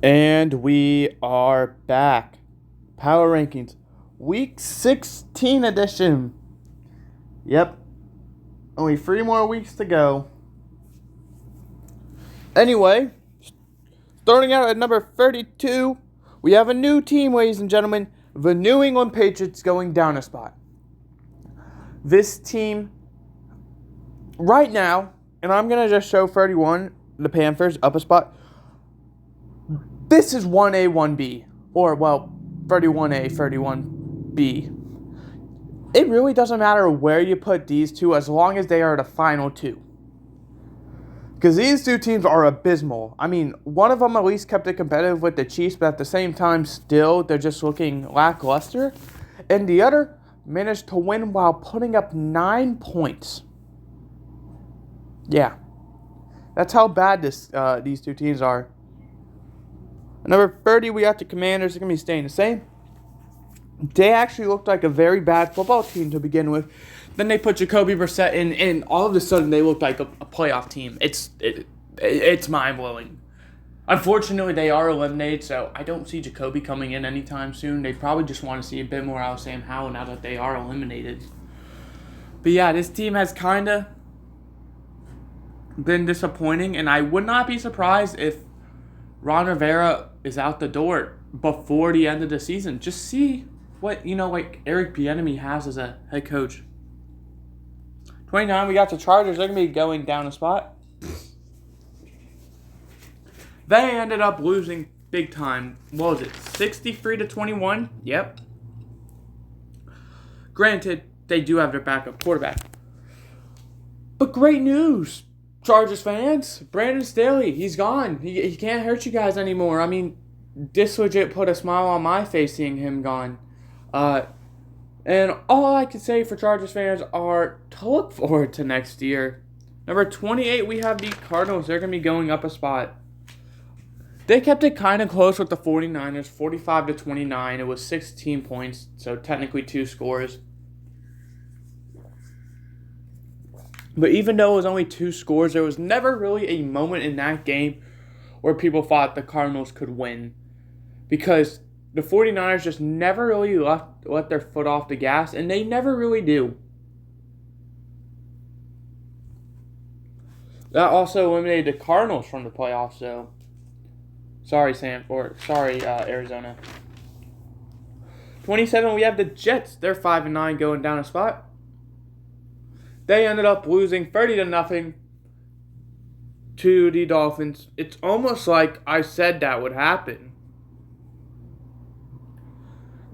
And we are back. Power Rankings, Week 16 edition. Yep, only 3 more weeks to go. Anyway, starting out at number 32, we have a new team, ladies and gentlemen. The New England Patriots going down a spot. This team, right now, and I'm going to just show 31, the Panthers, up a spot. This is 1A, 1B. Or, 31A, 31B. It really doesn't matter where you put these two as long as they are the final two. Because these two teams are abysmal. I mean, one of them at least kept it competitive with the Chiefs, but at the same time, still, they're just looking lackluster. And the other managed to win while putting up 9 points. Yeah. That's how bad these two teams are. At number 30, we got the Commanders. They're going to be staying the same. They actually looked like a very bad football team to begin with. Then they put Jacoby Brissett in, and all of a sudden they looked like a playoff team. It's mind-blowing. Unfortunately, they are eliminated, so I don't see Jacoby coming in anytime soon. They probably just want to see a bit more out of Sam Howell now that they are eliminated. But yeah, this team has kind of been disappointing, and I would not be surprised if Ron Rivera is out the door before the end of the season. Just see what, Eric Bieniemy has as a head coach. 29, we got the Chargers. They're going to be going down a spot. They ended up losing big time. What was it? 63-21? Yep. Granted, they do have their backup quarterback. But great news, Chargers fans. Brandon Staley, he's gone. He can't hurt you guys anymore. I mean, this legit put a smile on my face seeing him gone. And all I can say for Chargers fans are to look forward to next year. Number 28, we have the Cardinals. They're going to be going up a spot. They kept it kind of close with the 49ers, 45-29. It was 16 points, so technically 2 scores. But even though it was only 2 scores, there was never really a moment in that game where people thought the Cardinals could win. Because the 49ers just never really let their foot off the gas, and they never really do. That also eliminated the Cardinals from the playoffs, so sorry, Arizona. 27, we have the Jets. They're 5-9 going down a spot. They ended up losing 30-0 to the Dolphins. It's almost like I said that would happen.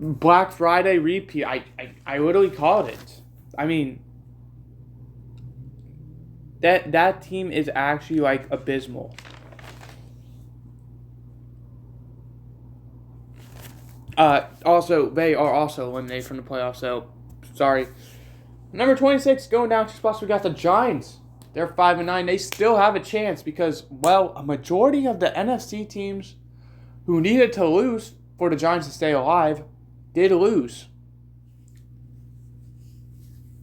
Black Friday repeat. I literally called it. I mean, that team is actually abysmal. Also, they are also eliminated from the playoffs, so sorry. Number 26, going down 2 spots, we got the Giants. They're 5-9. They still have a chance because, a majority of the NFC teams who needed to lose for the Giants to stay alive did lose.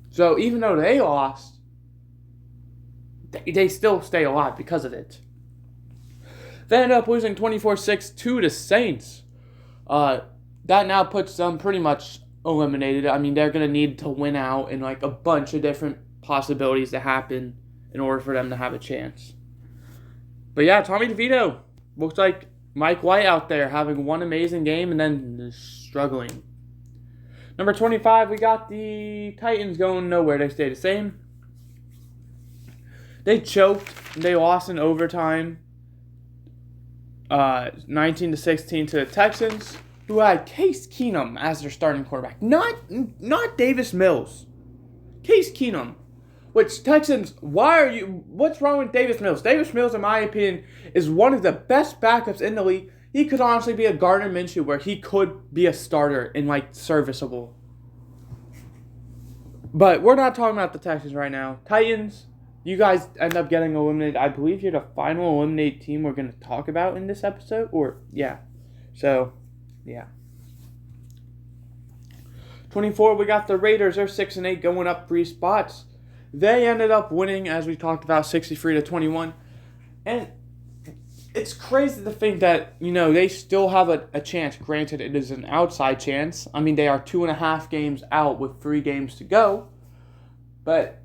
So even though they lost, they still stay alive because of it. They ended up losing 24-6 to the Saints. That now puts them pretty much eliminated. I mean, they're going to need to win out and a bunch of different possibilities to happen in order for them to have a chance. But yeah, Tommy DeVito looks like Mike White out there having one amazing game and then struggling. Number 25, we got the Titans going nowhere. They stay the same. They choked. They lost in overtime. 19-16 to the Texans, who had Case Keenum as their starting quarterback. Not Davis Mills. Case Keenum. Which, Texans, what's wrong with Davis Mills? Davis Mills, in my opinion, is one of the best backups in the league. He could honestly be a Gardner Minshew where he could be a starter and, serviceable. But we're not talking about the Texans right now. Titans, you guys end up getting eliminated. I believe you're the final eliminated team we're going to talk about in this episode. So, yeah. 24, we got the Raiders. They're 6-8 going up 3 spots. They ended up winning, as we talked about, 63-21. And it's crazy to think that, they still have a chance. Granted, it is an outside chance. I mean, they are 2.5 games out with 3 games to go. But,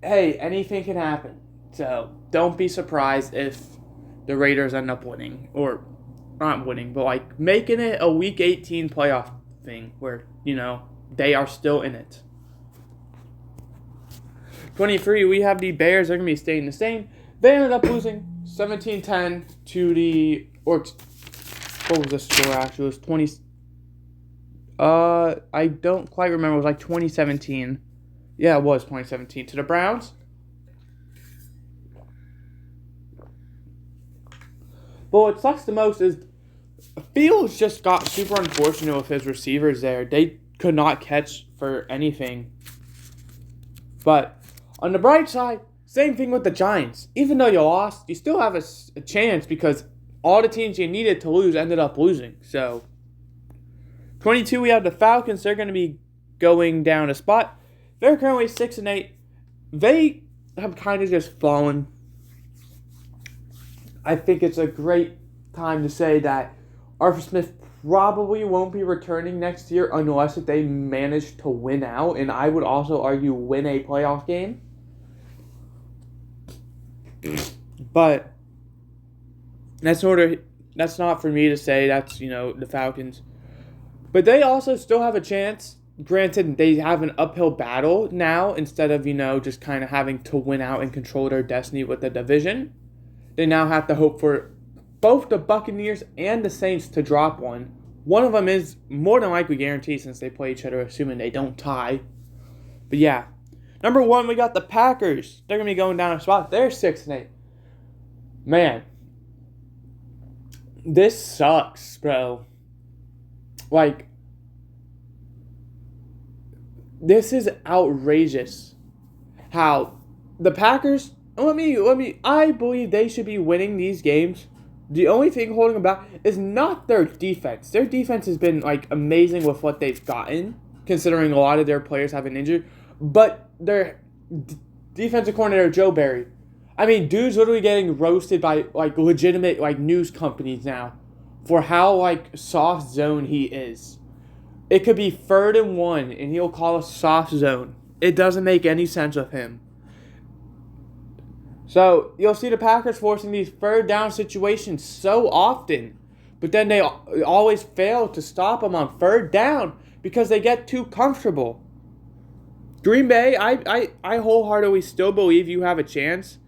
hey, anything can happen. So, don't be surprised if the Raiders end up winning. Or, not winning, but, making it a Week 18 playoff thing where, they are still in it. 23, we have the Bears. They're going to be staying the same. They ended up losing 17-10 to the... what was the score, actually? It was 20... I don't quite remember. It was 2017. Yeah, it was 2017. To the Browns. But what sucks the most is Fields just got super unfortunate with his receivers there. They could not catch for anything. But on the bright side, same thing with the Giants. Even though you lost, you still have a chance because all the teams you needed to lose ended up losing. So, 22, we have the Falcons. They're going to be going down a spot. They're currently 6-8. They have kind of just fallen. I think it's a great time to say that Arthur Smith probably won't be returning next year unless if they manage to win out. And I would also argue win a playoff game. But that's not for me to say. That's, the Falcons. But they also still have a chance. Granted, they have an uphill battle now instead of, just kind of having to win out and control their destiny with the division. They now have to hope for both the Buccaneers and the Saints to drop one. One of them is more than likely guaranteed since they play each other, assuming they don't tie. But yeah. Number 1, we got the Packers. They're going to be going down a spot. They're 6-8. Man. This sucks, bro. This is outrageous. How the Packers, I believe they should be winning these games. The only thing holding them back is not their defense. Their defense has been, amazing with what they've gotten, considering a lot of their players have been injured. But their defensive coordinator, Joe Barry, dude's literally getting roasted by, legitimate, news companies now for how, soft zone he is. It could be 3rd and 1, and he'll call a soft zone. It doesn't make any sense with him. So, you'll see the Packers forcing these 3rd down situations so often. But then they always fail to stop them on 3rd down because they get too comfortable. Green Bay, I wholeheartedly still believe you have a chance.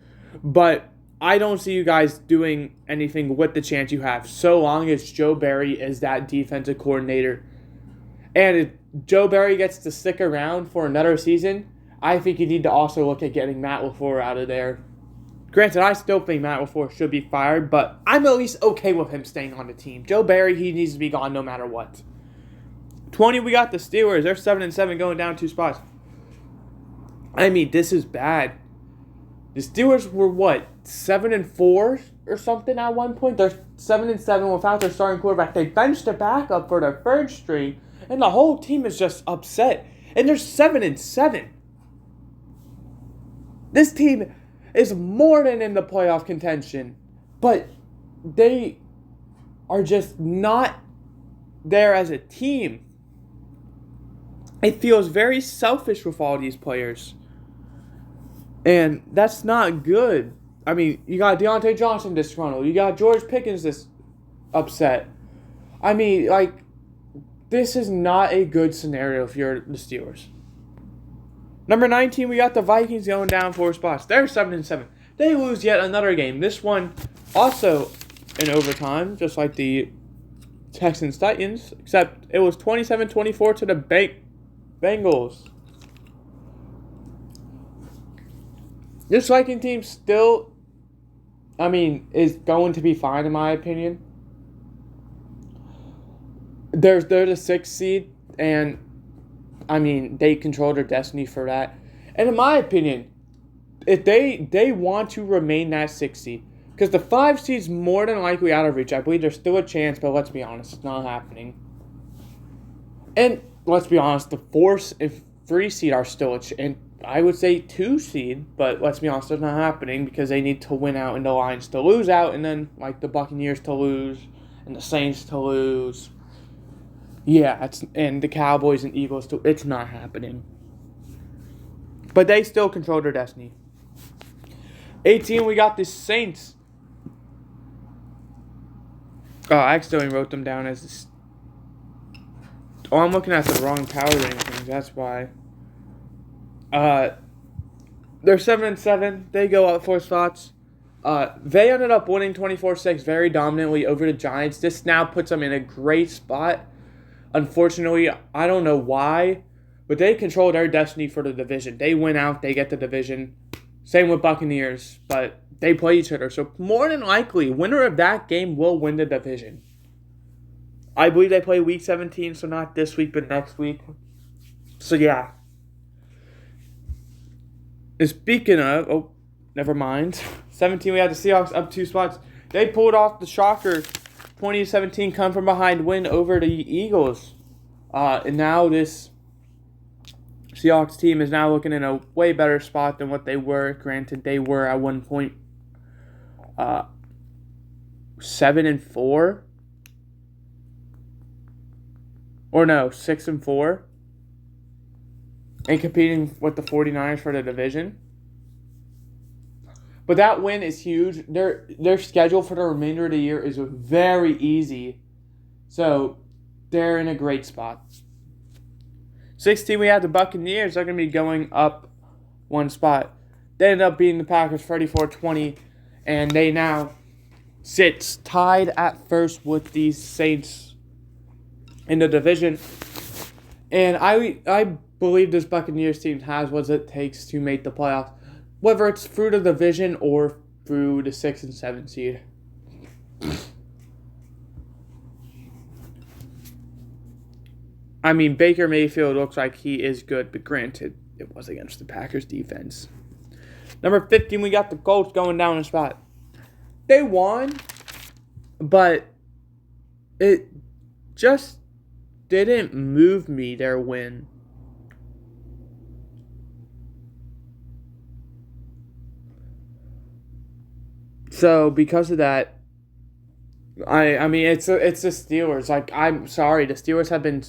But I don't see you guys doing anything with the chance you have so long as Joe Barry is that defensive coordinator. And if Joe Barry gets to stick around for another season, I think you need to also look at getting Matt LaFleur out of there. Granted, I still think Matt LaFleur should be fired, but I'm at least okay with him staying on the team. Joe Barry, he needs to be gone no matter what. 20, we got the Steelers. They're 7-7 going down 2 spots. This is bad. The Steelers were, 7-4 or something at one point? They're 7-7 without their starting quarterback. They benched their backup for their 3rd string, and the whole team is just upset. And they're 7-7. This team is more than in the playoff contention, but they are just not there as a team. It feels very selfish with all these players, and that's not good. You got Deontay Johnson disgruntled, you got George Pickens upset. This is not a good scenario if you're the Steelers. Number 19, we got the Vikings going down 4 spots. They're 7-7. They lose yet another game. This one also in overtime, just like the Texans-Titans, except it was 27-24 to the Bengals. This Viking team still, is going to be fine in my opinion. They're the 6th seed, and they control their destiny for that. And in my opinion, if they want to remain that 6th seed, because the 5 seed's more than likely out of reach. I believe there's still a chance, but let's be honest, it's not happening. And let's be honest, the 4th and 3 seed are still and I would say 2 seed, but let's be honest, that's not happening because they need to win out and the Lions to lose out, and then like the Buccaneers to lose and the Saints to lose. Yeah, and the Cowboys and Eagles too. It's not happening. But they still control their destiny. 18, we got the Saints. Oh, I accidentally wrote them down as this. Oh, I'm looking at the wrong power rankings. That's why. They're 7-7. They go up 4 spots. They ended up winning 24-6 very dominantly over the Giants. This now puts them in a great spot. Unfortunately, I don't know why, but they control their destiny for the division. They win out, they get the division. Same with Buccaneers, but they play each other. So more than likely, winner of that game will win the division. I believe they play week 17, so not this week, but next week. So yeah. And speaking of, oh, never mind. 17, we had the Seahawks up 2 spots. They pulled off the shocker 2017 come from behind win over the Eagles. And now this Seahawks team is now looking in a way better spot than what they were. Granted, they were at one point 7-4. Or no, 6-4. And competing with the 49ers for the division. But that win is huge. Their schedule for the remainder of the year is very easy. So they're in a great spot. 16, we have the Buccaneers. They're going to be going up 1 spot. They ended up beating the Packers 34-20. And they now sit tied at first with the Saints in the division. And I believe this Buccaneers team has what it takes to make the playoffs. Whether it's through the division or through the 6 and 7 seed. I mean, Baker Mayfield looks like he is good, but granted, it was against the Packers defense. Number 15, we got the Colts going down a spot. They won, but it just didn't move me, their win. So because of that, I mean it's the Steelers. Like, I'm sorry, the Steelers have been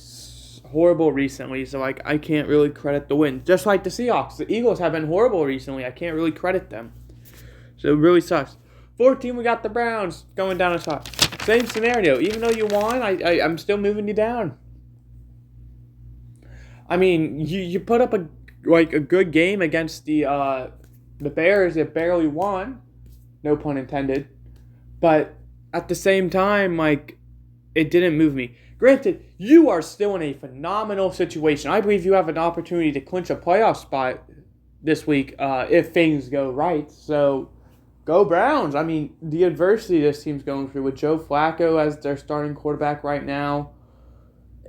horrible recently, so like I can't really credit the win. Just like the Seahawks, the Eagles have been horrible recently. I can't really credit them. So it really sucks. 14, we got the Browns going down a spot. Same scenario. Even though you won, I'm still moving you down. I mean, you put up a good game against the Bears that barely won. No pun intended. But at the same time, like, it didn't move me. Granted, you are still in a phenomenal situation. I believe you have an opportunity to clinch a playoff spot this week if things go right. So, go Browns. I mean, the adversity this team's going through with Joe Flacco as their starting quarterback right now.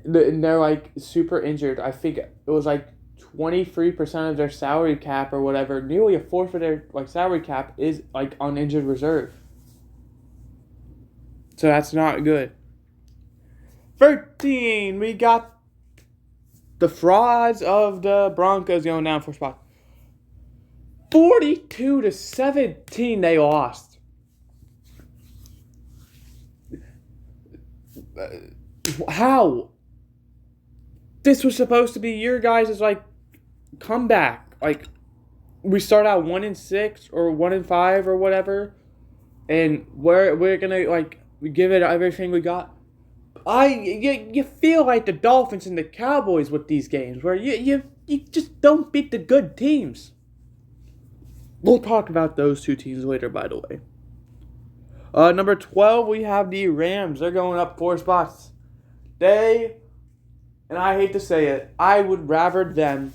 And they're, like, super injured. I think it was, like, 23% of their salary cap or whatever, nearly a fourth of their salary cap is on injured reserve. So that's not good. 13, we got the frauds of the Broncos going down for spot. 42-17 they lost. How? This was supposed to be your guys' comeback. We start out 1-6 or 1-5 or whatever, and we're gonna give it everything we got. You feel like the Dolphins and the Cowboys with these games where you just don't beat the good teams. We'll talk about those 2 teams later, by the way. Number 12, we have the Rams. They're going up 4 spots. And I hate to say it, I would rather them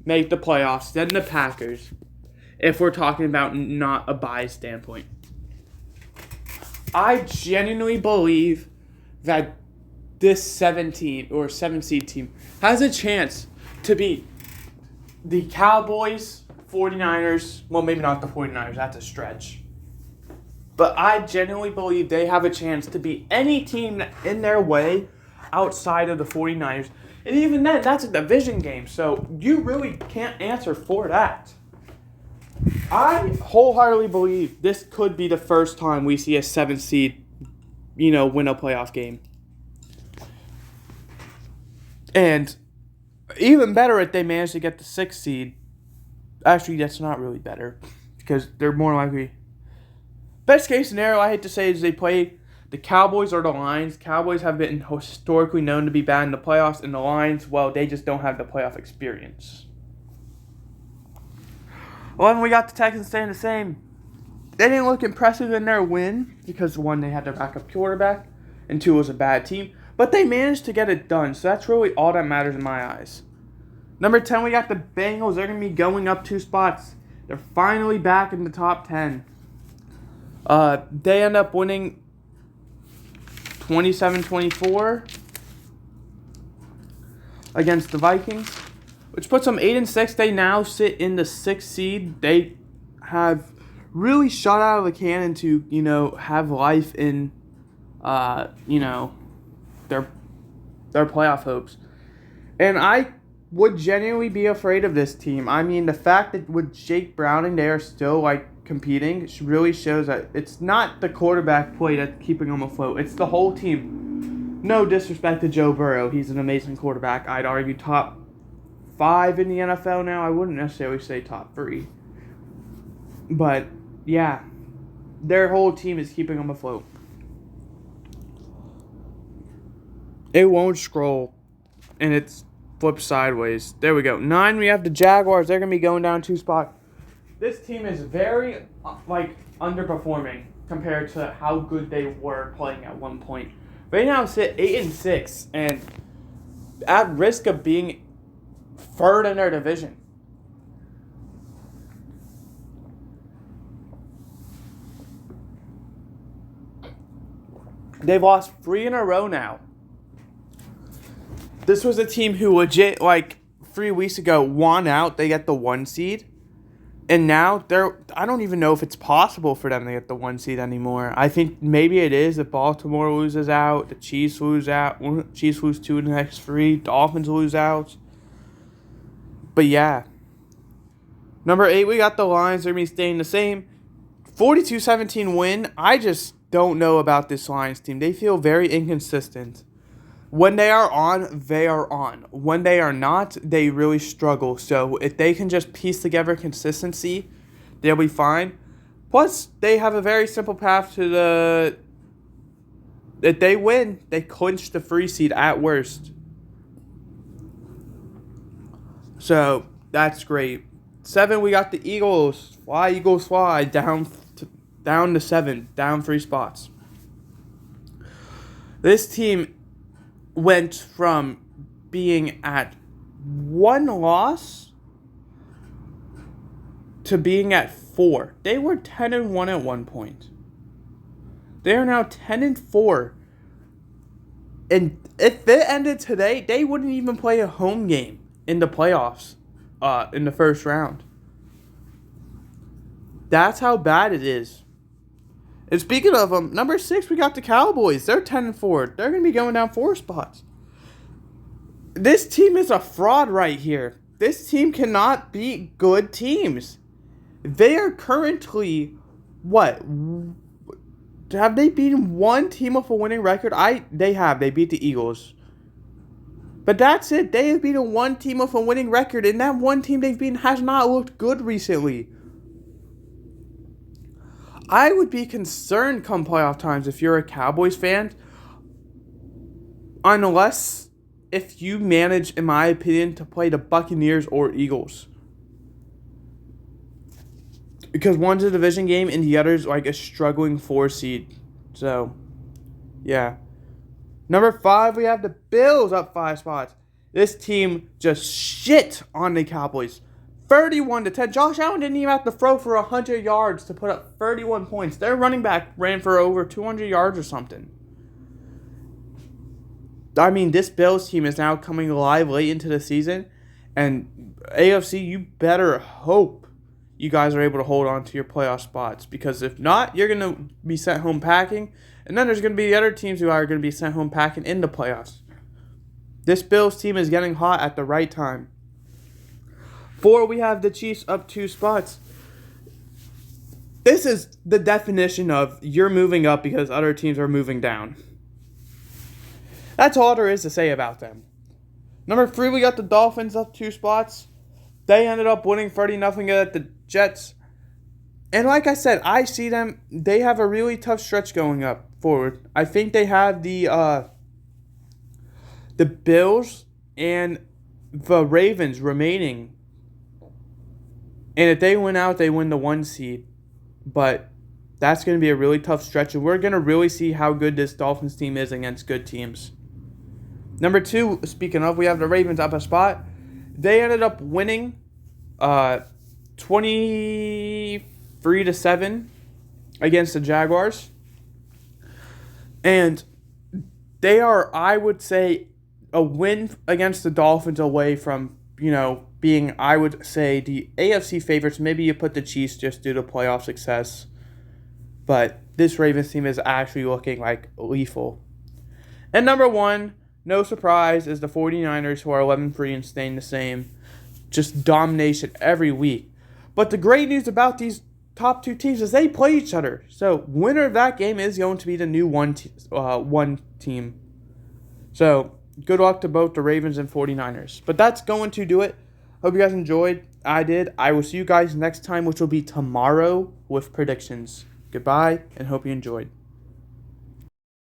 make the playoffs than the Packers if we're talking about not a bias standpoint. I genuinely believe that this 17 or 7 seed team has a chance to beat the Cowboys, 49ers, well, maybe not the 49ers, that's a stretch. But I genuinely believe they have a chance to beat any team in their way outside of the 49ers. And even then, that's a division game, so you really can't answer for that. I wholeheartedly believe this could be the first time we see a 7th seed, win a playoff game. And even better if they manage to get the 6th seed. Actually, that's not really better because they're more likely. Best case scenario, I hate to say, is they play the Cowboys or the Lions. Cowboys have been historically known to be bad in the playoffs, and the Lions, well, they just don't have the playoff experience. 11, we got the Texans staying the same. They didn't look impressive in their win because, 1, they had their backup quarterback, and 2, it was a bad team. But they managed to get it done, so that's really all that matters in my eyes. Number 10, we got the Bengals. They're going to be going up 2 spots. They're finally back in the top 10. They end up winning 27-24 against the Vikings, which puts them 8-6. They now sit in the 6th seed. They have really shot out of the cannon to, have life in, their playoff hopes. And I would genuinely be afraid of this team. I mean, the fact that with Jake Browning, they are still, competing really shows that it's not the quarterback play that's keeping them afloat. It's the whole team. No disrespect to Joe Burrow. He's an amazing quarterback. I'd argue top 5 in the NFL now. I wouldn't necessarily say top 3. But, yeah, their whole team is keeping them afloat. It won't scroll, and it's flipped sideways. There we go. 9, we have the Jaguars. They're going to be going down 2 spots. This team is very, underperforming compared to how good they were playing at one point. They now sit 8-6 and at risk of being 3rd in their division. They've lost 3 in a row now. This was a team who legit, 3 weeks ago, won out. They get the 1 seed. And now, I don't even know if it's possible for them to get the 1 seed anymore. I think maybe it is if Baltimore loses out, the Chiefs lose out, Chiefs lose 2 in the next 3, Dolphins lose out. But yeah. Number 8, we got the Lions. They're going to be staying the same. 42-17 win. I just don't know about this Lions team. They feel very inconsistent. When they are on, they are on. When they are not, they really struggle. So if they can just piece together consistency, they'll be fine. Plus, they have a very simple path to the... If they win, they clinch the 3 seed at worst. So, that's great. 7, we got the Eagles. Fly, Eagles, fly. Down to 7. Down 3 spots. This team went from being at 1 loss to being at 4. They were 10-1 at one point. They are now 10-4. And if it ended today, they wouldn't even play a home game in the playoffs in the first round. That's how bad it is. And speaking of them, number 6, we got the Cowboys. They're 10-4. They're going to be going down 4 spots. This team is a fraud right here. This team cannot beat good teams. They are currently, what? Have they beaten 1 team with a winning record? They have. They beat the Eagles. But that's it. They have beaten 1 team with a winning record, and that 1 team they've beaten has not looked good recently. I would be concerned come playoff times if you're a Cowboys fan, unless if you manage, in my opinion, to play the Buccaneers or Eagles. Because one's a division game and the other's a struggling 4 seed. So, yeah. Number 5, we have the Bills up 5 spots. This team just shit on the Cowboys. 31-10. Josh Allen didn't even have to throw for 100 yards to put up 31 points. Their running back ran for over 200 yards or something. I mean, this Bills team is now coming alive late into the season. And AFC, you better hope you guys are able to hold on to your playoff spots. Because if not, you're going to be sent home packing. And then there's going to be the other teams who are going to be sent home packing in the playoffs. This Bills team is getting hot at the right time. 4, we have the Chiefs up 2 spots. This is the definition of you're moving up because other teams are moving down. That's all there is to say about them. Number 3, we got the Dolphins up 2 spots. They ended up winning 30-0 at the Jets. And like I said, I see them. They have a really tough stretch going up forward. I think they have the Bills and the Ravens remaining. And if they win out, they win the 1 seed. But that's going to be a really tough stretch. And we're going to really see how good this Dolphins team is against good teams. Number 2, speaking of, we have the Ravens up a spot. They ended up winning 23-7 against the Jaguars. And they are, I would say, a win against the Dolphins away from, being, I would say, the AFC favorites. Maybe you put the Chiefs just due to playoff success. But this Ravens team is actually looking like lethal. And number 1, no surprise, is the 49ers, who are 11-3 and staying the same. Just domination every week. But the great news about these top 2 teams is they play each other. So winner of that game is going to be the new one team. So good luck to both the Ravens and 49ers. But that's going to do it. Hope you guys enjoyed. I did. I will see you guys next time, which will be tomorrow with predictions. Goodbye, and hope you enjoyed.